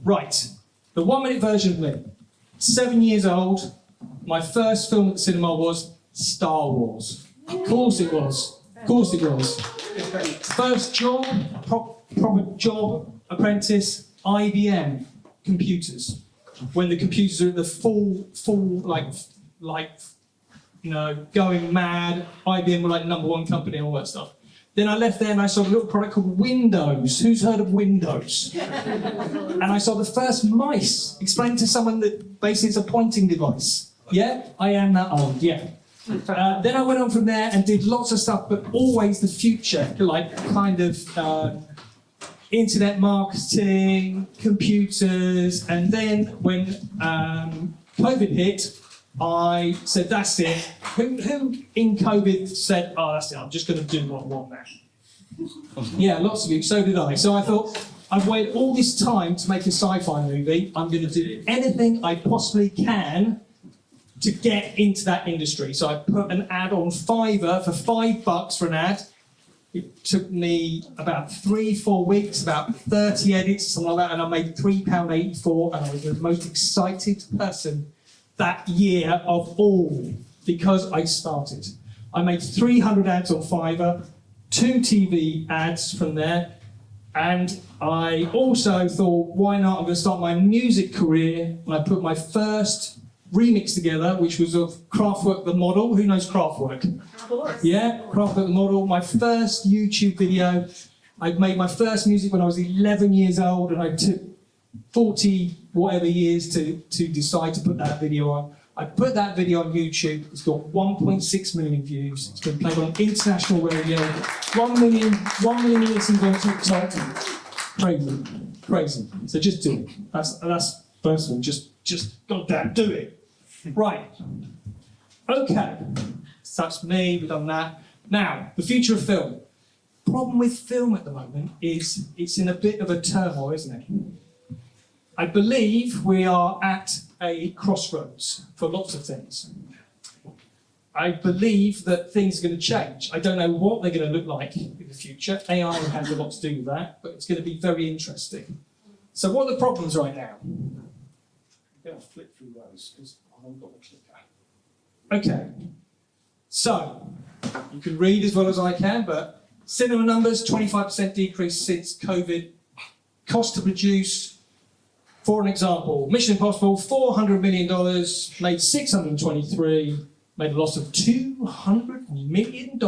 Right, the 1 minute version of me. 7 years old, my first film at the cinema was Star Wars. Of course it was. Of course it was. First job, proper job, apprentice, IBM computers. When the computers are at the full, going mad. IBM were like #1 company and all that stuff. Then I left there and I saw a little product called Windows. Who's heard of Windows? And I saw the first mice. Explain to someone that basically it's a pointing device. Yeah, I am that old, yeah. Then I went on from there and did lots of stuff, but always the future, like kind of internet marketing, computers, and then when COVID hit, I said, that's it. Who in COVID said, oh, that's it, I'm just going to do what I want now? Yeah, lots of you, so did I. So I thought, I've waited all this time to make a sci-fi movie. I'm going to do anything I possibly can to get into that industry. So I put an ad on Fiverr for $5 for an ad. It took me about 3-4 weeks, about 30 edits, something like that, and I made £3.84, and I was the most excited person that year of all, because I started. I made 300 ads on Fiverr, 2 TV ads from there, and I also thought, why not, I'm going to start my music career, and I put my first remix together, which was of Kraftwerk the Model. Who knows Kraftwerk? Of course. Yeah, Kraftwerk the Model. My first YouTube video. I made my first music when I was 11 years old, and I took 40 whatever years to decide to put that video on. I put that video on YouTube. It's got 1.6 million views. It's been played on international radio. 1 million listens on TikTok. Crazy. So just do it. That's first of all, just goddamn do it. Right. Okay. So that's me, we've done that. Now, the future of film. Problem with film at the moment is it's in a bit of a turmoil, isn't it? I believe we are at a crossroads for lots of things. I believe that things are going to change. I don't know what they're going to look like in the future. AI has a lot to do with that, but it's going to be very interesting. So what are the problems right now? I'm going to flip through those because I haven't got the clicker. Okay. So, you can read as well as I can, but cinema numbers, 25% decrease since COVID. Cost to produce, for an example, Mission Impossible, $400 million, made $623, made a loss of $200 million.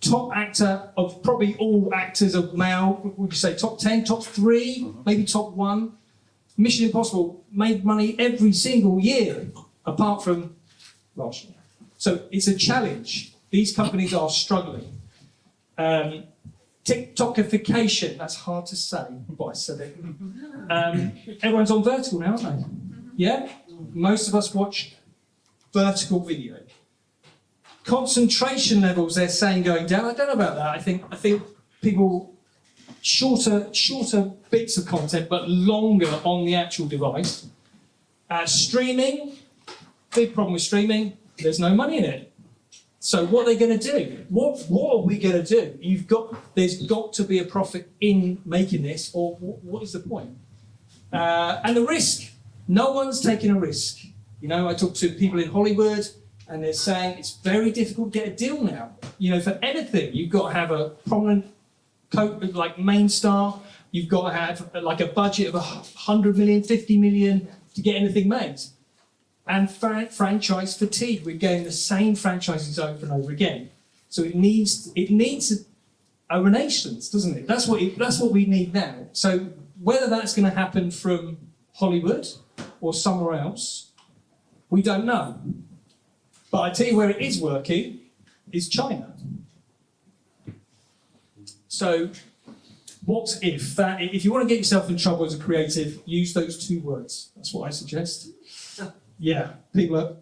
Top actor of probably all actors of male, would you say top 10, top 3, maybe top 1? Mission Impossible made money every single year, apart from last year. So it's a challenge. These companies are struggling. TikTokification, that's hard to say, but I said it. Everyone's on vertical now, aren't they? Yeah? Most of us watch vertical video. Concentration levels, they're saying, going down. I don't know about that. I think people, shorter bits of content, but longer on the actual device. Streaming, big problem with streaming, there's no money in it. So what are they going to do? What are we going to do? There's got to be a profit in making this, or what is the point? And the risk. No one's taking a risk. You know, I talk to people in Hollywood, and they're saying it's very difficult to get a deal now. You know, for anything, you've got to have a prominent, like main star. You've got to have like a budget of 100 million, 50 million to get anything made. And franchise fatigue. We're getting the same franchises over and over again. So it needs a renaissance, doesn't it? That's what we need now. So whether that's going to happen from Hollywood or somewhere else, we don't know. But I tell you where it is working is China. So what if you want to get yourself in trouble as a creative, use those 2 words. That's what I suggest. Yeah, people are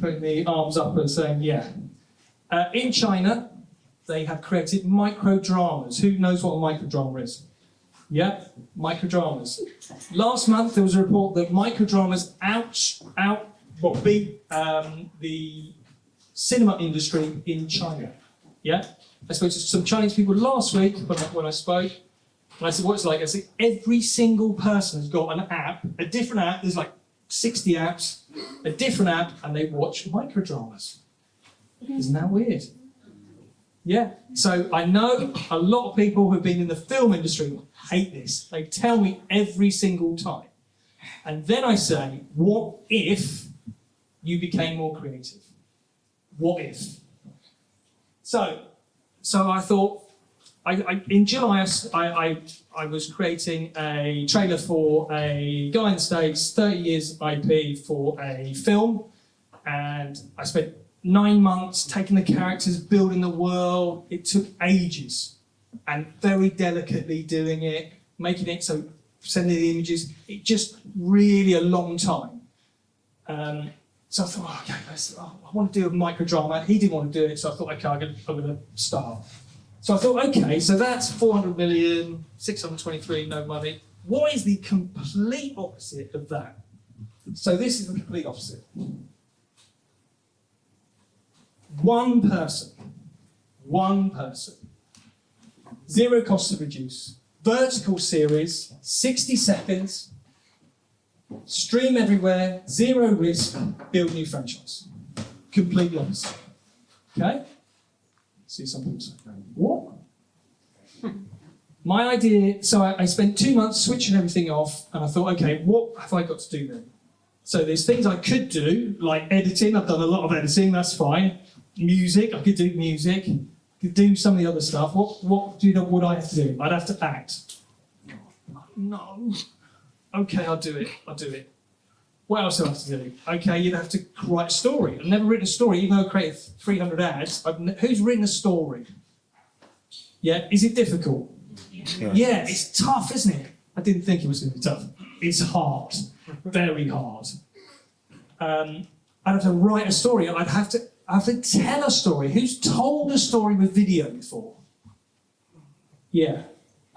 putting the arms up and saying, yeah. In China, they have created micro-dramas. Who knows what a micro-drama is? Yeah, micro-dramas. Last month, there was a report that micro-dramas beat the cinema industry in China. Yeah? I spoke to some Chinese people last week when I spoke, And I said, what's it like? I said, every single person has got an app, a different app. There's like 60 apps, a different app, and they watch microdramas. Isn't that weird? Yeah. So I know a lot of people who've been in the film industry hate this. They tell me every single time. And then I say, what if you became more creative? What if? So I thought, in July, I was creating a trailer for a guy in the States, 30 years IP for a film, and I spent 9 months taking the characters, building the world. It took ages, and very delicately doing it, making it so, sending the images, it just really a long time. So I thought, okay, I want to do a microdrama. He didn't want to do it, so I thought, okay, I'm going to start. So I thought, okay, so that's 400 million, 623, no money. What is the complete opposite of that? So this is the complete opposite. One person, zero cost to produce, vertical series, 60 seconds, stream everywhere, zero risk, build new franchise. Completely opposite. Okay? See some people say, what? My idea, so I spent 2 months switching everything off, and I thought, okay, what have I got to do then? So there's things I could do, like editing. I've done a lot of editing, that's fine. Music, I could do music. I could do some of the other stuff. What would I have to do? I'd have to act. No. Okay, I'll do it. What else do I have to do? Okay, you'd have to write a story. I've never written a story, even though I created 300 ads. Who's written a story? Yeah, is it difficult? Yeah, it's tough, isn't it? I didn't think it was going to be tough. It's hard, very hard. I'd have to write a story. I have to tell a story. Who's told a story with video before? Yeah,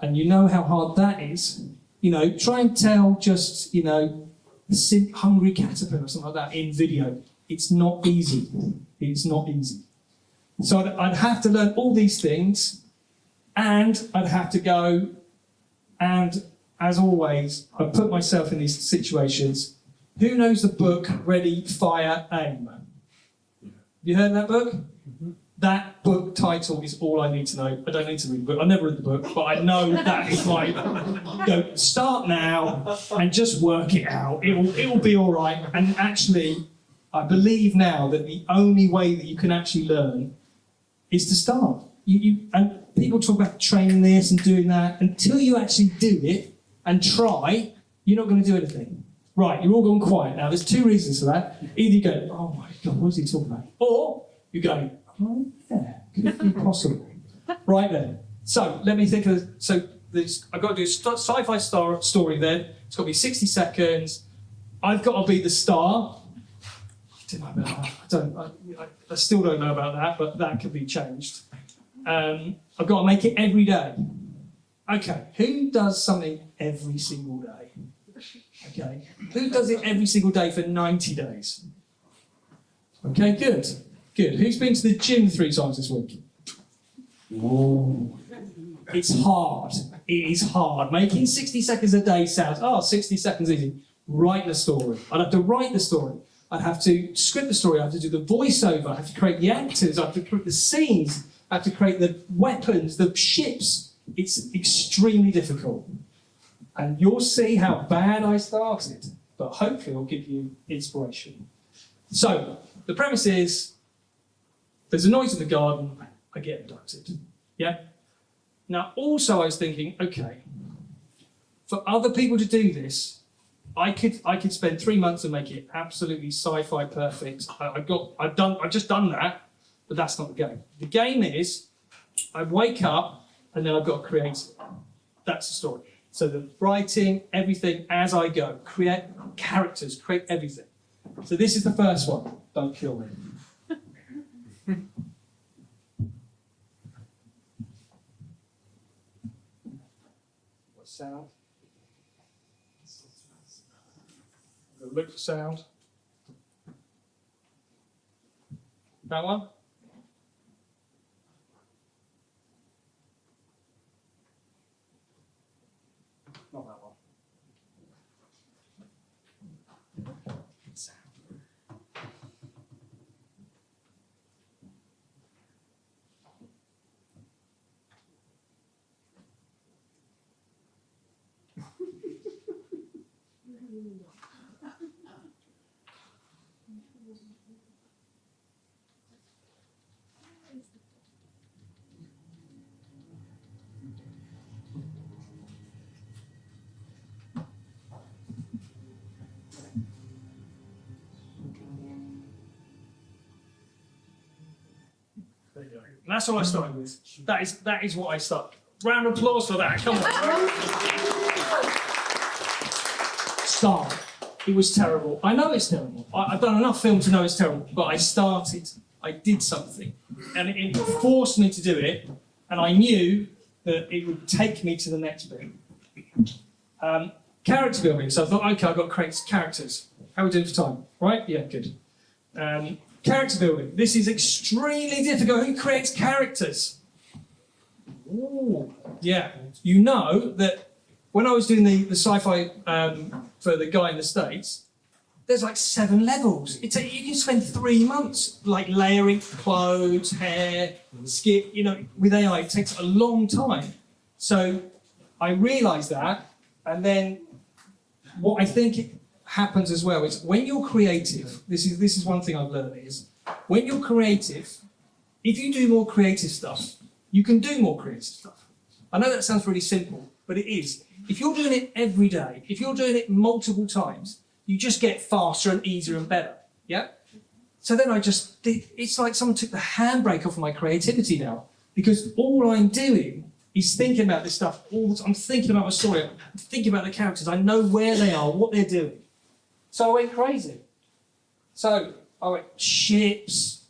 and you know how hard that is. You know, try and tell just, you know, a hungry caterpillar or something like that in video. It's not easy. It's not easy. So I'd have to learn all these things, and I'd have to go, and as always, I put myself in these situations. Who knows the book Ready, Fire, Aim? You heard of that book? Mm-hmm. That book title is all I need to know. I don't need to read the book. I've never read the book, but I know that is like, go start now and just work it out. It'll be all right. And actually, I believe now that the only way that you can actually learn is to start. And people talk about training this and doing that. Until you actually do it and try, you're not going to do anything. Right, you're all gone quiet now. There's two reasons for that. Either you go, oh my God, what is he talking about? Or you go, oh yeah, could be possible. Right then. So let me think of, I've got to do a sci-fi story then. It's got to be 60 seconds. I've got to be the star. I didn't know about that. I still don't know about that, but that could be changed. I've got to make it every day. Okay, who does something every single day? Okay, who does it every single day for 90 days? Okay, good. Who's been to the gym 3 times this week? Ooh. It's hard. It is hard. Making 60 seconds a day sounds, 60 seconds easy. Write the story. I'd have to write the story. I'd have to script the story. I'd have to do the voiceover. I'd have to create the actors. I'd have to create the scenes. I'd have to create the weapons, the ships. It's extremely difficult. And you'll see how bad I started, but hopefully it'll give you inspiration. So, the premise is, there's a noise in the garden, I get abducted. Yeah? Now, also I was thinking, okay, for other people to do this, I could spend 3 months and make it absolutely sci-fi perfect. I've just done that, but that's not the game. The game is, I wake up and then I've got to create it. That's the story. So the writing, everything as I go, create characters, create everything. So this is the first one. Don't kill me. What sound? Look for sound. That one? There you go. And that's what I started with. That is what I started. Round of applause for that. Come on. Start. It was terrible. I know it's terrible. I've done enough film to know it's terrible, but I started. I did something, and it forced me to do it, and I knew that it would take me to the next bit. Character building. So I thought, okay, I've got to create characters. How are we doing for time? Right? Yeah, good. Character building. This is extremely difficult. Who creates characters? Ooh, yeah. You know that when I was doing the sci-fi for the guy in the States, there's like 7 levels. You can spend 3 months like layering clothes, hair, skin. You know, with AI, it takes a long time. So I realised that, and then what I think happens as well is when you're creative. This is one thing I've learned is when you're creative, if you do more creative stuff, you can do more creative stuff. I know that sounds really simple, but it is. If you're doing it every day, if you're doing it multiple times, you just get faster and easier and better. Yeah. So then it's like someone took the handbrake off of my creativity now, because all I'm doing is thinking about this stuff all the time. I'm thinking about my story. I'm thinking about the characters. I know where they are, what they're doing. So I went crazy. So I went ships,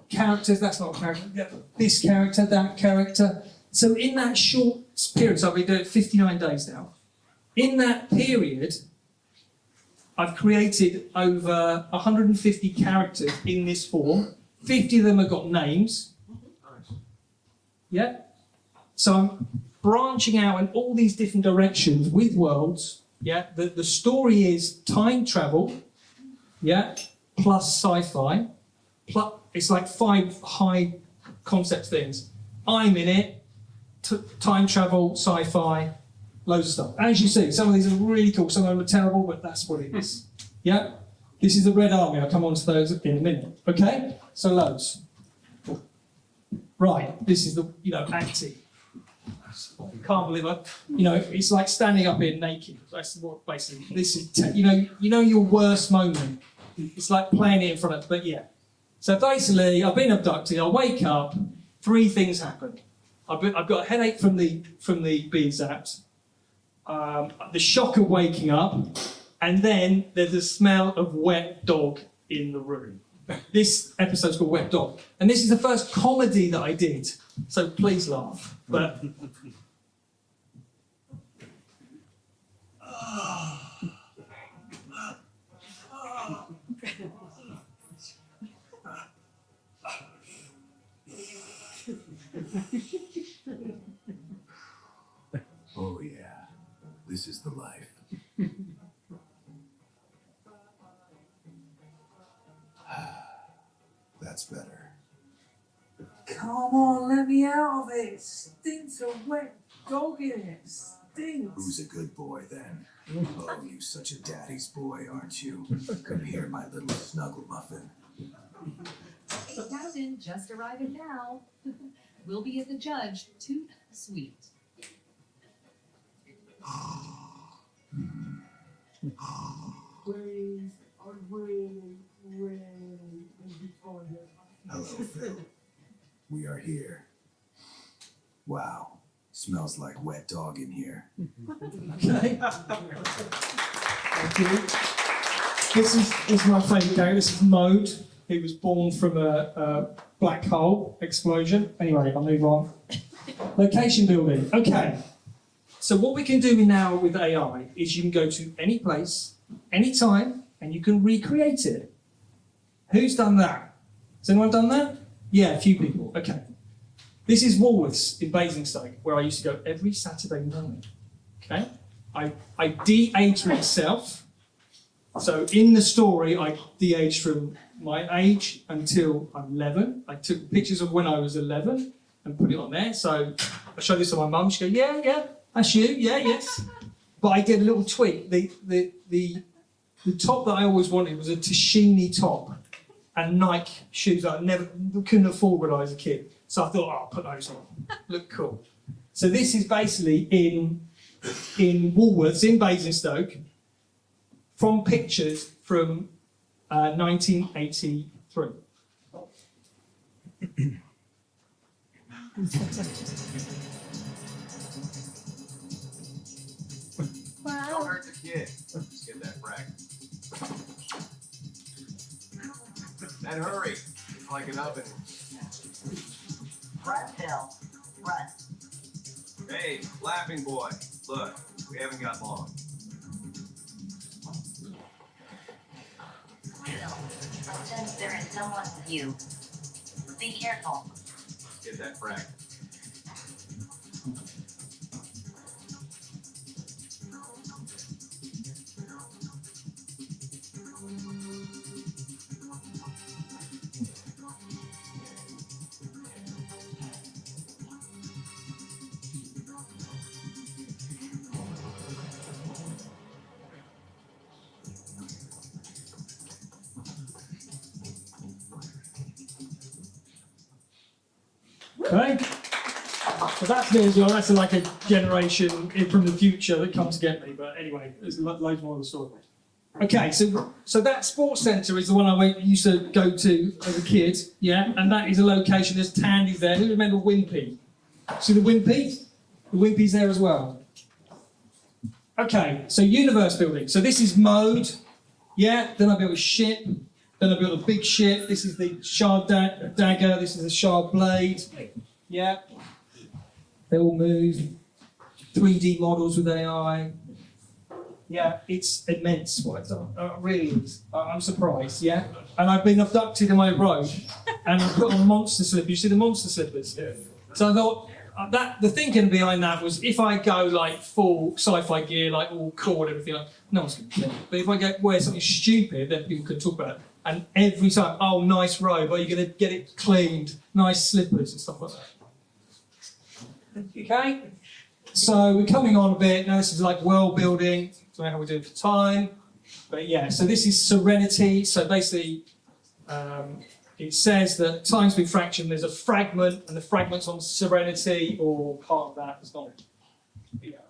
characters, that's not a character, this character, that character. So in that short period, so I've been doing it 59 days now. In that period, I've created over 150 characters in this form. 50 of them have got names. Yeah? So I'm branching out in all these different directions with worlds. Yeah? The story is time travel, yeah, plus sci-fi. Plus, it's like 5 high concept things. I'm in it, time travel, sci-fi, loads of stuff. As you see, some of these are really cool, some of them are terrible, but that's what it is. Yeah? This is the Red Army. I'll come on to those in a minute. Okay? So loads. Right, this is the, acting. Can't believe it. It's like standing up here naked. That's what basically, this is, your worst moment. It's like playing it in front of, but yeah. So basically, I've been abducted, I wake up, 3 things happen. I've got a headache from the being zapped, the shock of waking up, and then there's a smell of wet dog in the room. This episode's called Wet Dog, and this is the first comedy that I did, so please laugh. But oh yeah, this is the life. That's better. Come on, let me out of it. Stinks a wet dog in it. Stinks. Who's a good boy then? Oh, you such a daddy's boy, aren't you? Come here, my little snuggle muffin. Hey, Captain, just arriving now. We'll be at the Judge Tooth Suite. Please, I really, really need to find it. Hello, Phill. We are here. Wow, smells like wet dog in here. okay. Thank you. This is my favourite character. This is Mode. He was born from a black hole explosion. Anyway, I'll move on. Location building. Okay. So what we can do now with AI is you can go to any place, any time, and you can recreate it. Who's done that? Has anyone done that? Yeah, a few people. Okay. This is Woolworths in Basingstoke, where I used to go every Saturday morning. Okay. I de-aged myself. So in the story, I de-aged from my age until I'm 11. I took pictures of when I was 11, and put it on there. So I showed this to my mum. She goes, yeah, that's you, yes. But I did a little tweak. The top that I always wanted was a Tashini top and Nike shoes that I couldn't afford when I was a kid. So I thought, I'll put those on. Look cool. So this is basically in Woolworths in Basingstoke from pictures from 1983. Don't hurt the kid. Let's get that rack. And hurry. It's like an oven. Run, Phill. Run. Hey, laughing boy. Look, we haven't got long. Phill, I sense there is someone with you. Be careful. Let's get that rack. Okay? So that's me as well. That's like a generation from the future that come to get me. But anyway, there's loads more of the story. Okay, so that sports centre is the one I used to go to as a kid, yeah? And that is a location, there's Tandy's there. Who remember Wimpy? See the Wimpy? The Wimpy's there as well. Okay, so universe building. So this is mode, yeah? Then I built a ship. Then I built a big ship. This is the shard dagger. This is the shard blade. Yeah. They all move. 3D models with AI. Yeah, it's immense what I've done. It really is. I'm surprised, yeah? And I've been abducted in my robe and I've put on monster slippers. You see the monster slippers? Yeah. So I thought, the thinking behind that was if I go like full sci-fi gear, like all cool and everything, like, no one's going to care. But if I wear something stupid, then people can talk about it. And every time, oh, nice robe, are you going to get it cleaned? Nice slippers and stuff like that. Okay? So we're coming on a bit. Now this is like world building. So how we do it for time. But yeah, so this is serenity. So basically, it says that time's been fractioned. There's a fragment, and the fragment's on serenity or part of that. It's not. Yeah.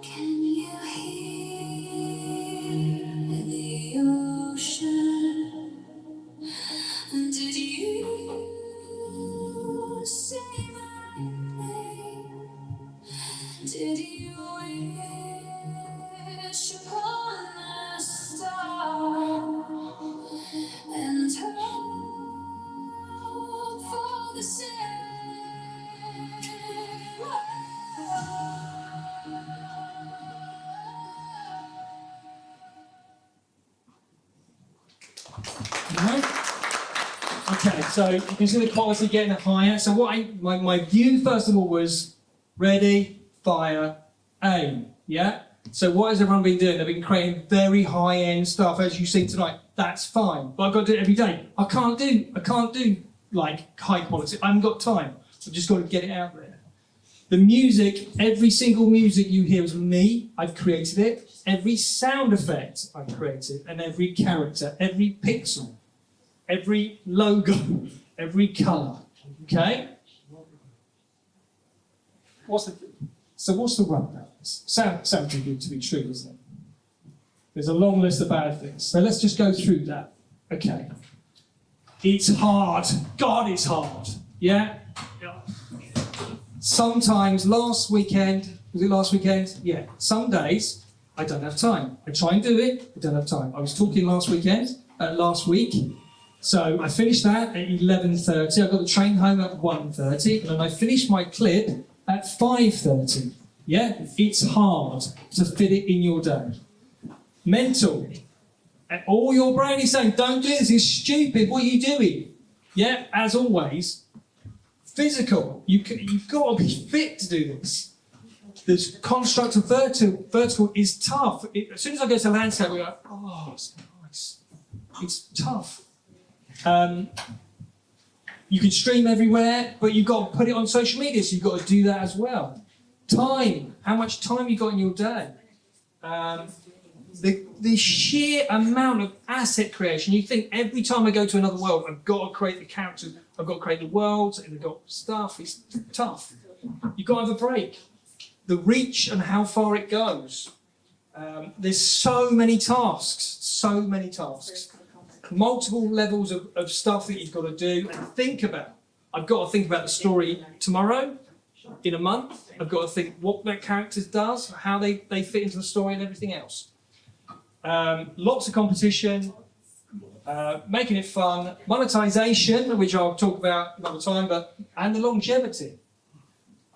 Can you hear the ocean? Did you say my name? Did you wish upon a star and hope for the same? Right. Okay, so you can see the quality getting higher. So what my view first of all was ready, fire, aim. Yeah. So what has everyone been doing? They've been creating very high-end stuff, as you see tonight. That's fine, but I've got to do it every day. I can't do like high quality. I haven't got time. I've just got to get it out there. The music, every single music you hear is me. I've created it. Every sound effect I've created, and every character, every pixel, every logo, every colour. Okay? What's the run about this? Sounds too good to be true, doesn't it? There's a long list of bad things. So let's just go through that. Okay. It's hard. God, it's hard. Yeah? Sometimes was it last weekend? Yeah. Some days I don't have time. I try and do it, I don't have time. I was talking last week. So I finished that at 11:30. I got the train home at 1:30, and then I finished my clip at 5:30. Yeah, it's hard to fit it in your day. Mental. And all your brain is saying, don't do this, it's stupid, what are you doing? Yeah, as always. Physical. You've got to be fit to do this. The construct of vertical is tough. As soon as I go to landscape, we go, oh, it's nice. It's tough. You can stream everywhere, but you've got to put it on social media, so you've got to do that as well. Time. How much time you got in your day? The sheer amount of asset creation. You think every time I go to another world, I've got to create the characters, I've got to create the worlds, and I've got stuff. It's tough. You've got to have a break. The reach and how far it goes. There's so many tasks, multiple levels of stuff that you've got to do and think about. I've got to think about the story tomorrow, in a month. I've got to think what that character does, how they fit into the story and everything else. Lots of competition, making it fun, monetization, which I'll talk about another time, and the longevity.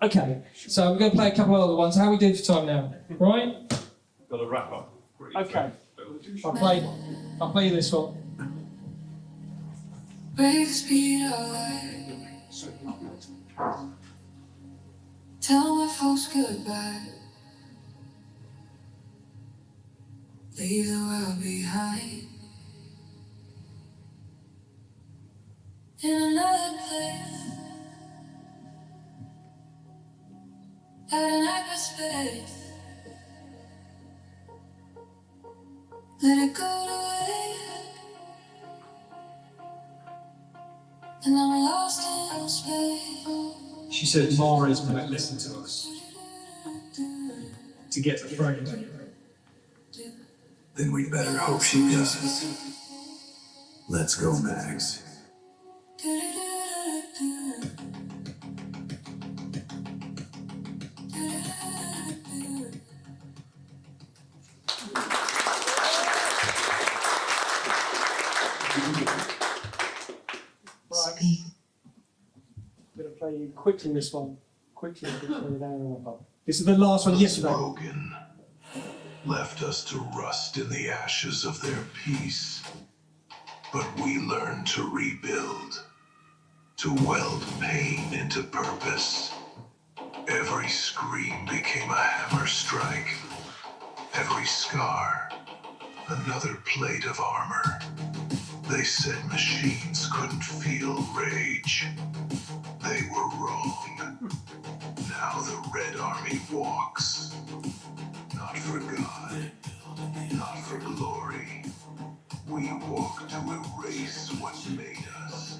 Okay, so we're going to play a couple of other ones. How are we doing for time now? Right? Got to wrap up. Okay. I'll play you this one. Break the speed of light. Tell my folks goodbye. Leave the world behind. In another place, at an hyperspace. Let it go to waste. And I'm lost in space. She said Mara's might listen to us to get the frame. Then we'd better hope she does. Let's go, Max. Right. I'm going to play you quickly this one. Quickly. This is the last one yesterday. Broken, left us to rust in the ashes of their peace. But we learned to rebuild, to weld pain into purpose. Every scream became a hammer strike. Every scar, another plate of armor. They said machines couldn't feel rage. They were wrong. Now the Red Army walks. Not for God, not for glory. We walk to erase what made us.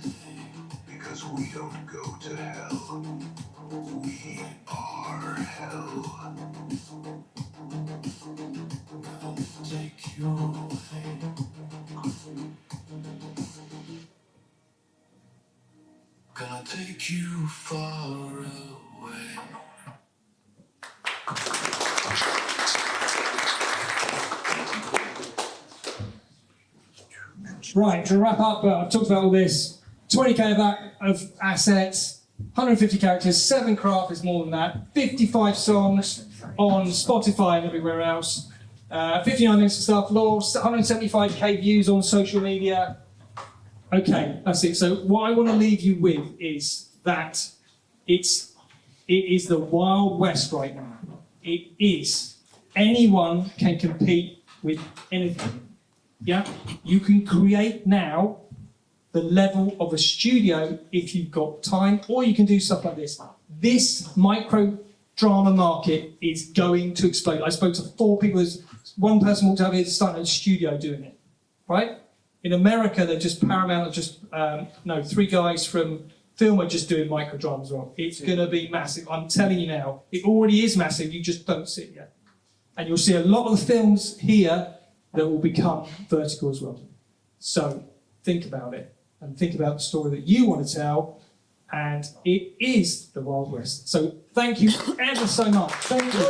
Because we don't go to hell. We are hell. Take your hand. Gonna take you far away. Right, to wrap up, I've talked about all this. 20k of assets, 150 characters, 7 craft is more than that, 55 songs on Spotify and everywhere else, 59 minutes of stuff, 175k views on social media. Okay, that's it. So what I want to leave you with is that it is the Wild West right now. It is. Anyone can compete with anything. Yeah? You can create now the level of a studio if you've got time, or you can do stuff like this. This micro drama market is going to explode. I spoke to 4 people. One person walked out here starting a studio doing it, right? In America, they're just Paramount, 3 guys from Phill are just doing micro drama as well. It's going to be massive. I'm telling you now, it already is massive. You just don't see it yet. And you'll see a lot of the films here that will become vertical as well. So think about it and think about the story that you want to tell. And it is the Wild West. So thank you ever so much. Thank you.